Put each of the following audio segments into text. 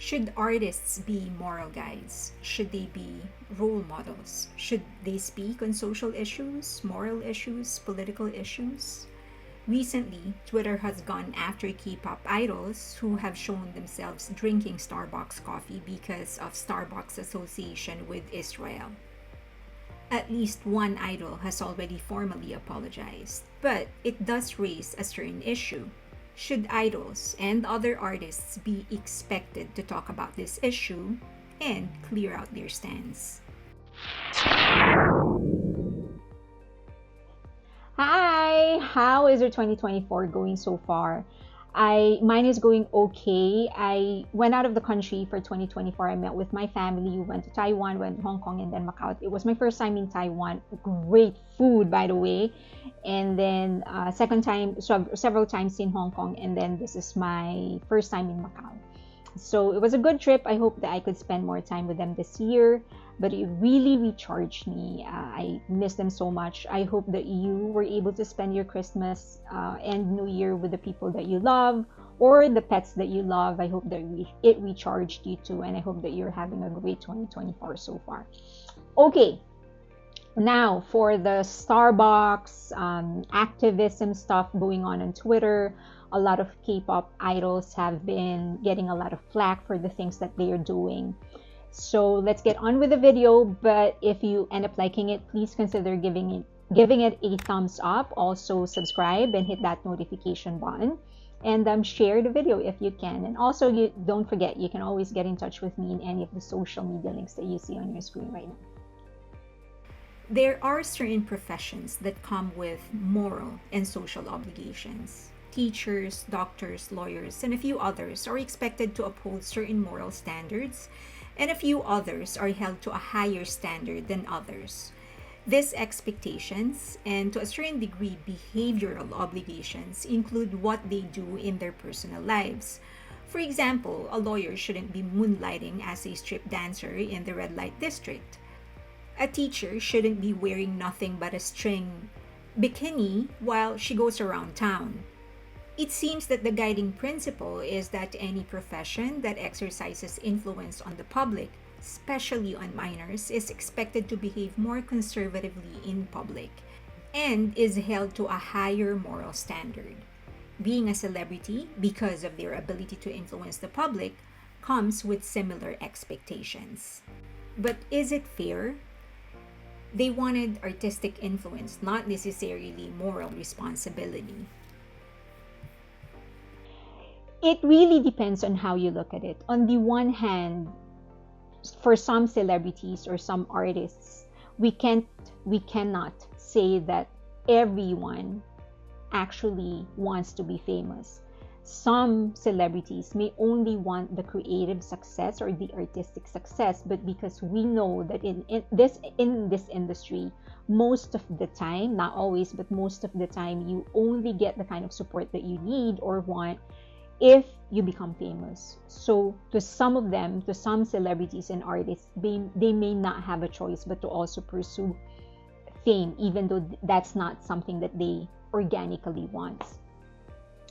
Should artists be moral guides? Should they be role models? Should they speak on social issues, moral issues, political issues? Recently, Twitter has gone after K-pop idols who have shown themselves drinking Starbucks coffee because of Starbucks' association with Israel. At least one idol has already formally apologized, but it does raise a certain issue. Should idols and other artists be expected to talk about this issue and clear out their stance? Hi, how is your 2024 going so far? Mine is going okay. I went out of the country for 2024. I met with my family. We went to Taiwan, went to Hong Kong, and then Macau. It was my first time in Taiwan. Great food, by the way. And then second time, so several times in Hong Kong, and then this is my first time in Macau. So it was a good trip. I hope that I could spend more time with them this year, but it really recharged me. I miss them so much. I hope that you were able to spend your Christmas and New Year with the people that you love or the pets that you love. I hope that it recharged you too, and I hope that you're having a great 2024 so far. Okay, now for the Starbucks activism stuff going on Twitter. A lot of K-pop idols have been getting a lot of flack for the things that they are doing. So let's get on with the video. But if you end up liking it, please consider giving it a thumbs up. Also subscribe and hit that notification button, and share the video if you can. And also, you don't forget, you can always get in touch with me in any of the social media links that you see on your screen right now. There are certain professions that come with moral and social obligations. Teachers, doctors, lawyers, and a few others are expected to uphold certain moral standards, and a few others are held to a higher standard than others. These expectations, and to a certain degree behavioral obligations, include what they do in their personal lives. For example, a lawyer shouldn't be moonlighting as a strip dancer in the red light district. A teacher shouldn't be wearing nothing but a string bikini while she goes around town. It seems that the guiding principle is that any profession that exercises influence on the public, especially on minors, is expected to behave more conservatively in public and is held to a higher moral standard. Being a celebrity, because of their ability to influence the public, comes with similar expectations. But is it fair? They wanted artistic influence, not necessarily moral responsibility. It really depends on how you look at it. On the one hand, for some celebrities or some artists, we cannot say that everyone actually wants to be famous. Some celebrities may only want the creative success or the artistic success, but because we know that in this industry, most of the time, not always, but most of the time, you only get the kind of support that you need or want if you become famous. So to some celebrities and artists, they may not have a choice but to also pursue fame, even though that's not something that they organically want.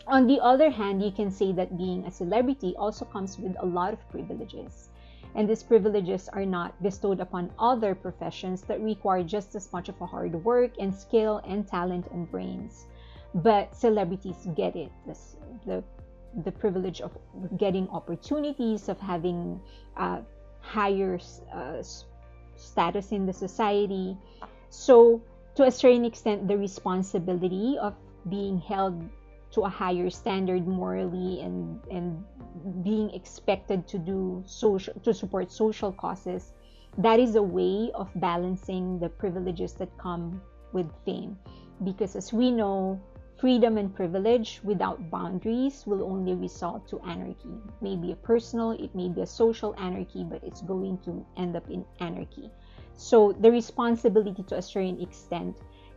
On the other hand, you can say that being a celebrity also comes with a lot of privileges. And these privileges are not bestowed upon other professions that require just as much of a hard work and skill and talent and brains. But celebrities get it. The privilege of getting opportunities, of having higher status in the society. So to a certain extent, the responsibility of being held to a higher standard morally and being expected to support social causes, that is a way of balancing the privileges that come with fame. Because as we know, freedom and privilege without boundaries will only result to anarchy. It may be a personal, it may be a social anarchy, but it's going to end up in anarchy. So the responsibility to a certain extent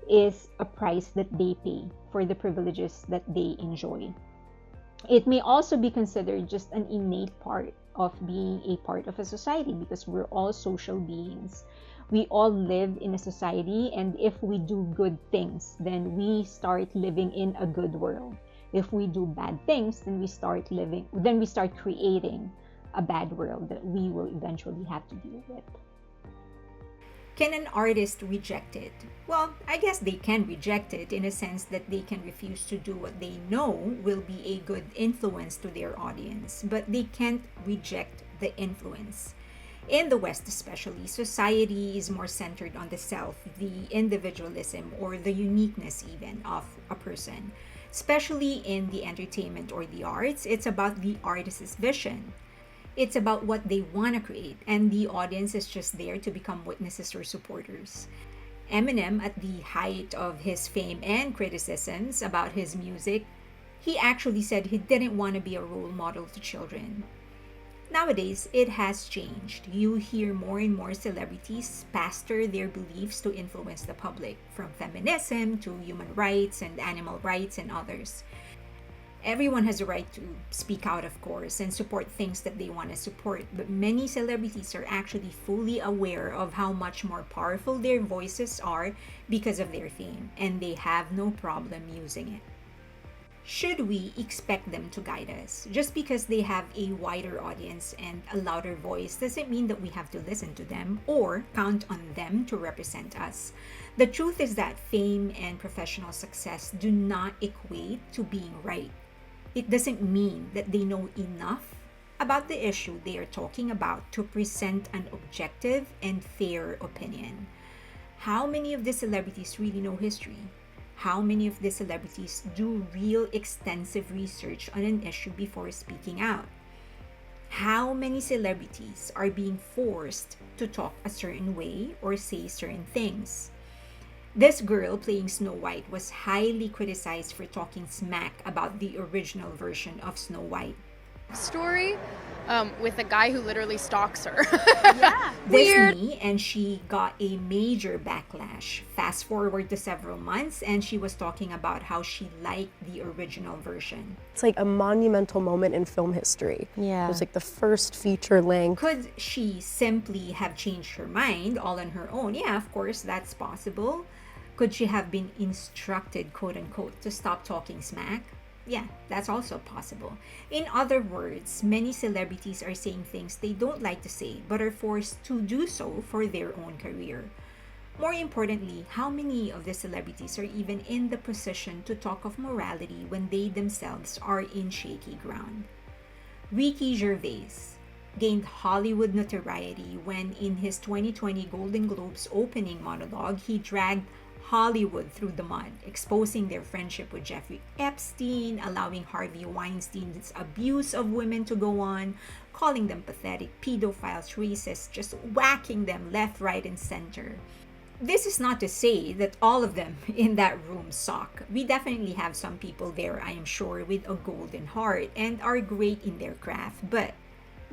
is a price that they pay for the privileges that they enjoy. It may also be considered just an innate part of being a part of a society, because we're all social beings. We all live in a society, and if we do good things, then we start living in a good world. If we do bad things, then we start creating a bad world that we will eventually have to deal with. Can an artist reject it? Well, I guess they can reject it in a sense that they can refuse to do what they know will be a good influence to their audience, but they can't reject the influence. In the West, especially, society is more centered on the self, the individualism, or the uniqueness, even, of a person. Especially in the entertainment or the arts, it's about the artist's vision. It's about what they want to create, and the audience is just there to become witnesses or supporters. Eminem, at the height of his fame and criticisms about his music, he actually said he didn't want to be a role model to children. Nowadays, it has changed. You hear more and more celebrities pastor their beliefs to influence the public, from feminism to human rights and animal rights and others. Everyone has a right to speak out, of course, and support things that they want to support, but many celebrities are actually fully aware of how much more powerful their voices are because of their fame, and they have no problem using it. Should we expect them to guide us? Just because they have a wider audience and a louder voice doesn't mean that we have to listen to them or count on them to represent us. The truth is that fame and professional success do not equate to being right. It doesn't mean that they know enough about the issue they are talking about to present an objective and fair opinion. How many of the celebrities really know history? How many of the celebrities do real extensive research on an issue before speaking out? How many celebrities are being forced to talk a certain way or say certain things? This girl playing Snow White was highly criticized for talking smack about the original version of Snow White. Story with a guy who literally stalks her. Yeah. Weird. Disney, and she got a major backlash. Fast forward to several months, and she was talking about how she liked the original version. It's like a monumental moment in film history. Yeah. It was like the first feature length. Could she simply have changed her mind all on her own? Yeah, of course, that's possible. Could she have been instructed, quote unquote, to stop talking smack? Yeah, that's also possible. In other words, many celebrities are saying things they don't like to say but are forced to do so for their own career. More importantly, how many of the celebrities are even in the position to talk of morality when they themselves are in shaky ground? Ricky Gervais gained Hollywood notoriety when, in his 2020 Golden Globes opening monologue, he dragged Hollywood through the mud, exposing their friendship with Jeffrey Epstein, allowing Harvey Weinstein's abuse of women to go on, calling them pathetic pedophiles, racists, just whacking them left, right, and center. This is not to say that all of them in that room suck. We definitely have some people there, I am sure, with a golden heart and are great in their craft, but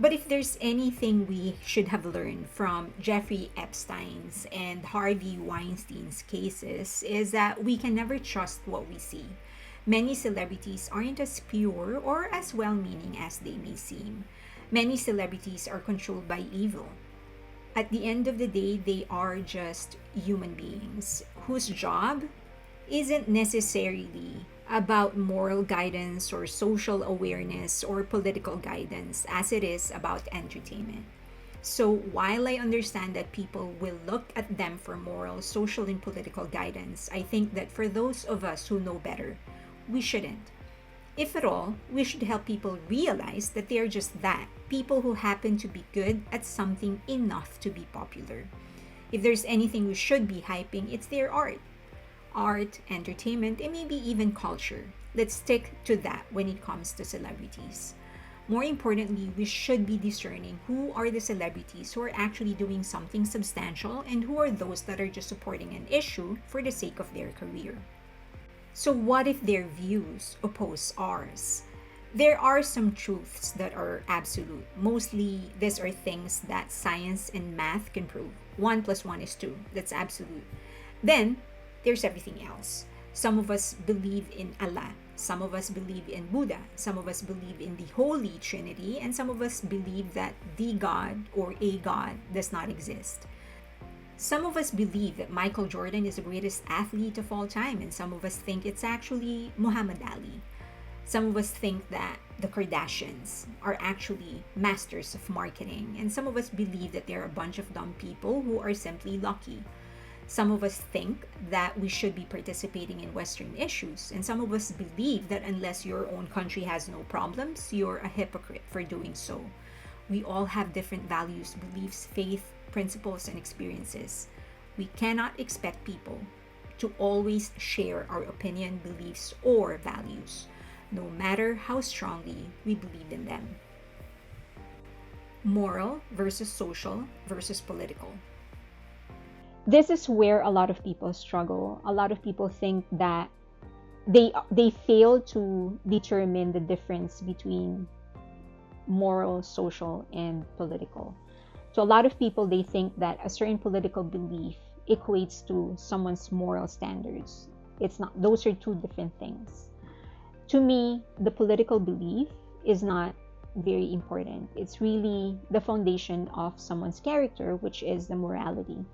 if there's anything we should have learned from Jeffrey Epstein's and Harvey Weinstein's cases is that we can never trust what we see. Many celebrities aren't as pure or as well-meaning as they may seem. Many celebrities are controlled by evil. At the end of the day, they are just human beings whose job isn't necessarily about moral guidance or social awareness or political guidance as it is about entertainment. So while I understand that people will look at them for moral, social, and political guidance, I think that for those of us who know better, we shouldn't. If at all, we should help people realize that they are just that, people who happen to be good at something enough to be popular. If there's anything we should be hyping, it's their art, entertainment, and maybe even culture. Let's stick to that when it comes to celebrities. More importantly, we should be discerning who are the celebrities who are actually doing something substantial and who are those that are just supporting an issue for the sake of their career. So what if their views oppose ours? There are some truths that are absolute. Mostly, these are things that science and math can prove. 1 plus 1 is 2. That's absolute. Then, there's everything else. Some of us believe in Allah. Some of us believe in Buddha. Some of us believe in the Holy Trinity. And some of us believe that the God or a God does not exist. Some of us believe that Michael Jordan is the greatest athlete of all time. And some of us think it's actually Muhammad Ali. Some of us think that the Kardashians are actually masters of marketing, and some of us believe that they're a bunch of dumb people who are simply lucky. Some of us think that we should be participating in Western issues, and some of us believe that unless your own country has no problems, you're a hypocrite for doing so. We all have different values, beliefs, faith, principles, and experiences. We cannot expect people to always share our opinion, beliefs, or values, no matter how strongly we believe in them. Moral versus social versus political. This is where a lot of people struggle. A lot of people think that they fail to determine the difference between moral, social, and political. So a lot of people, they think that a certain political belief equates to someone's moral standards. It's not. Those are two different things. To me, the political belief is not very important. It's really the foundation of someone's character, which is the morality.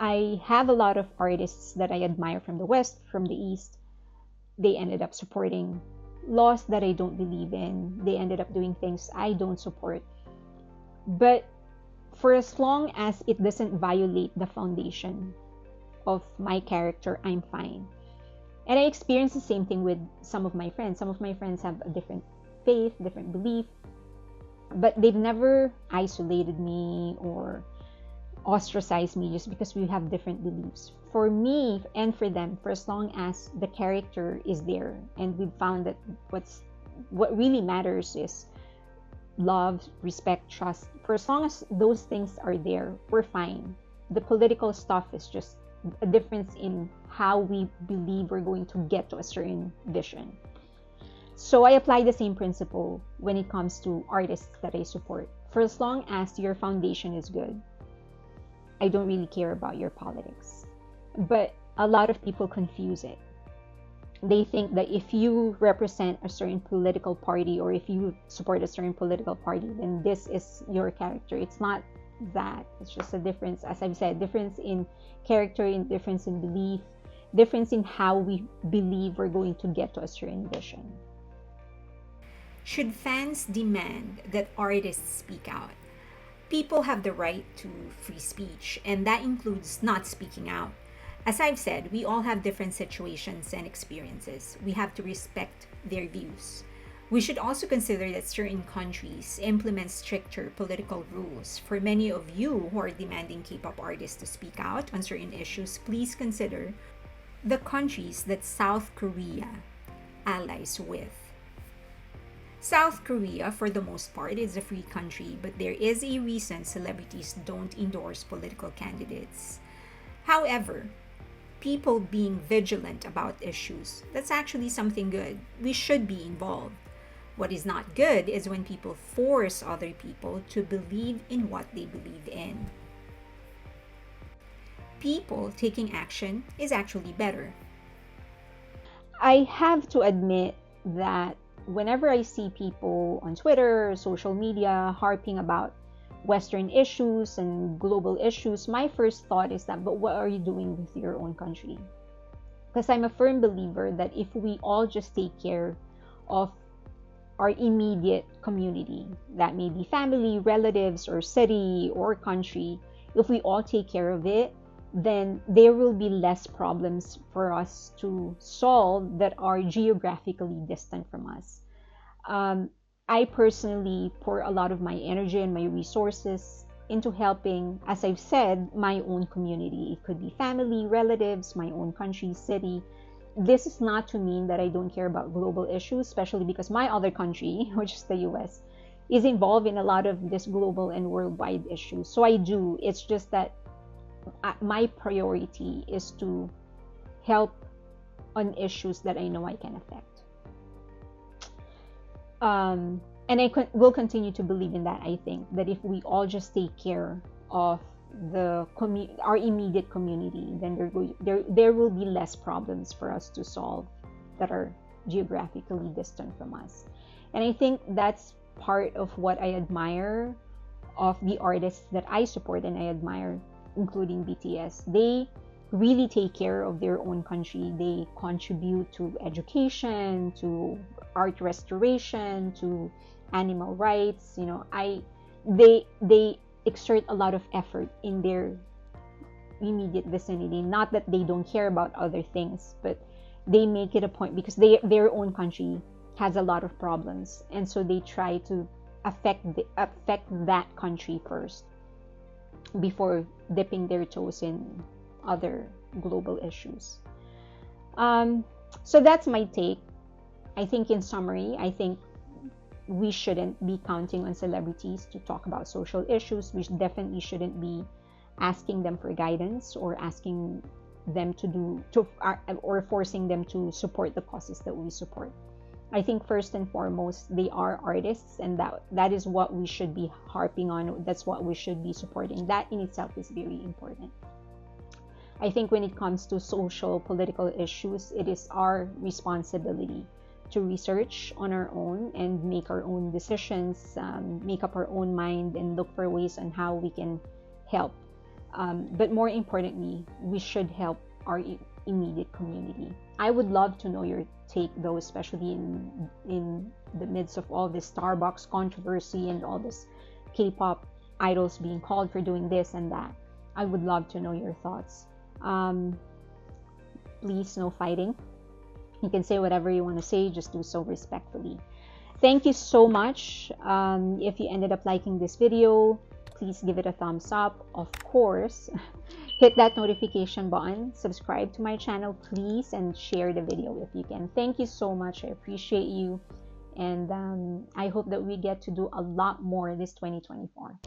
I have a lot of artists that I admire from the West, from the East. They ended up supporting laws that I don't believe in. They ended up doing things I don't support. But for as long as it doesn't violate the foundation of my character, I'm fine. And I experience the same thing with some of my friends. Some of my friends have a different faith, different belief, but they've never isolated me or ostracized me just because we have different beliefs. For me and for them, for as long as the character is there, and we've found that what really matters is love, respect, trust. For as long as those things are there, we're fine. The political stuff is just a difference in how we believe we're going to get to a certain vision. So I apply the same principle when it comes to artists that I support. For as long as your foundation is good, I don't really care about your politics. But a lot of people confuse it. They think that if you represent a certain political party or if you support a certain political party, then this is your character. It's not that. It's just a difference, as I've said, difference in character, in difference in belief, difference in how we believe we're going to get to a certain vision. Should fans demand that artists speak out? People have the right to free speech, and that includes not speaking out. As I've said, we all have different situations and experiences. We have to respect their views. We should also consider that certain countries implement stricter political rules. For many of you who are demanding K-pop artists to speak out on certain issues, please consider the countries that South Korea allies with. South Korea, for the most part, is a free country, but there is a reason celebrities don't endorse political candidates. However, people being vigilant about issues, that's actually something good. We should be involved. What is not good is when people force other people to believe in what they believe in. People taking action is actually better. I have to admit that whenever I see people on Twitter, social media, harping about Western issues and global issues, my first thought is that, but what are you doing with your own country? Because I'm a firm believer that if we all just take care of our immediate community, that may be family, relatives, or city, or country, if we all take care of it, then there will be less problems for us to solve that are geographically distant from us. I personally pour a lot of my energy and my resources into helping, as I've said, my own community. It could be family, relatives, my own country, city. This is not to mean that I don't care about global issues, especially because my other country, which is the US, is involved in a lot of this global and worldwide issues. So I do. It's just that my priority is to help on issues that I know I can affect. And I will continue to believe in that. I think that if we all just take care of our immediate community, then there will be less problems for us to solve that are geographically distant from us. And I think that's part of what I admire of the artists that I support and I admire, including BTS. They really take care of their own country. They contribute to education, to art restoration to animal rights. They exert a lot of effort in their immediate vicinity. Not that they don't care about other things, but they make it a point because their own country has a lot of problems, and so they try to affect that country first before dipping their toes in other global issues. So that's my take. I think in summary, I think we shouldn't be counting on celebrities to talk about social issues. We definitely shouldn't be asking them for guidance or asking them or forcing them to support the causes that we support. I think first and foremost, they are artists, and that is what we should be harping on. That's what we should be supporting. That in itself is very important. I think when it comes to social, political issues, it is our responsibility to research on our own and make our own decisions, make up our own mind, and look for ways on how we can help. But more importantly, we should help our immediate community. I would love to know your take, though, especially in the midst of all this Starbucks controversy and all this K-pop idols being called for doing this and that. I would love to know your thoughts. Please, no fighting. You can say whatever you want to say, just do so respectfully. Thank you so much. If you ended up liking this video, please give it a thumbs up. Of course, hit that notification button, subscribe to my channel, please, and share the video if you can. Thank you so much. I appreciate you. And I hope that we get to do a lot more this 2024.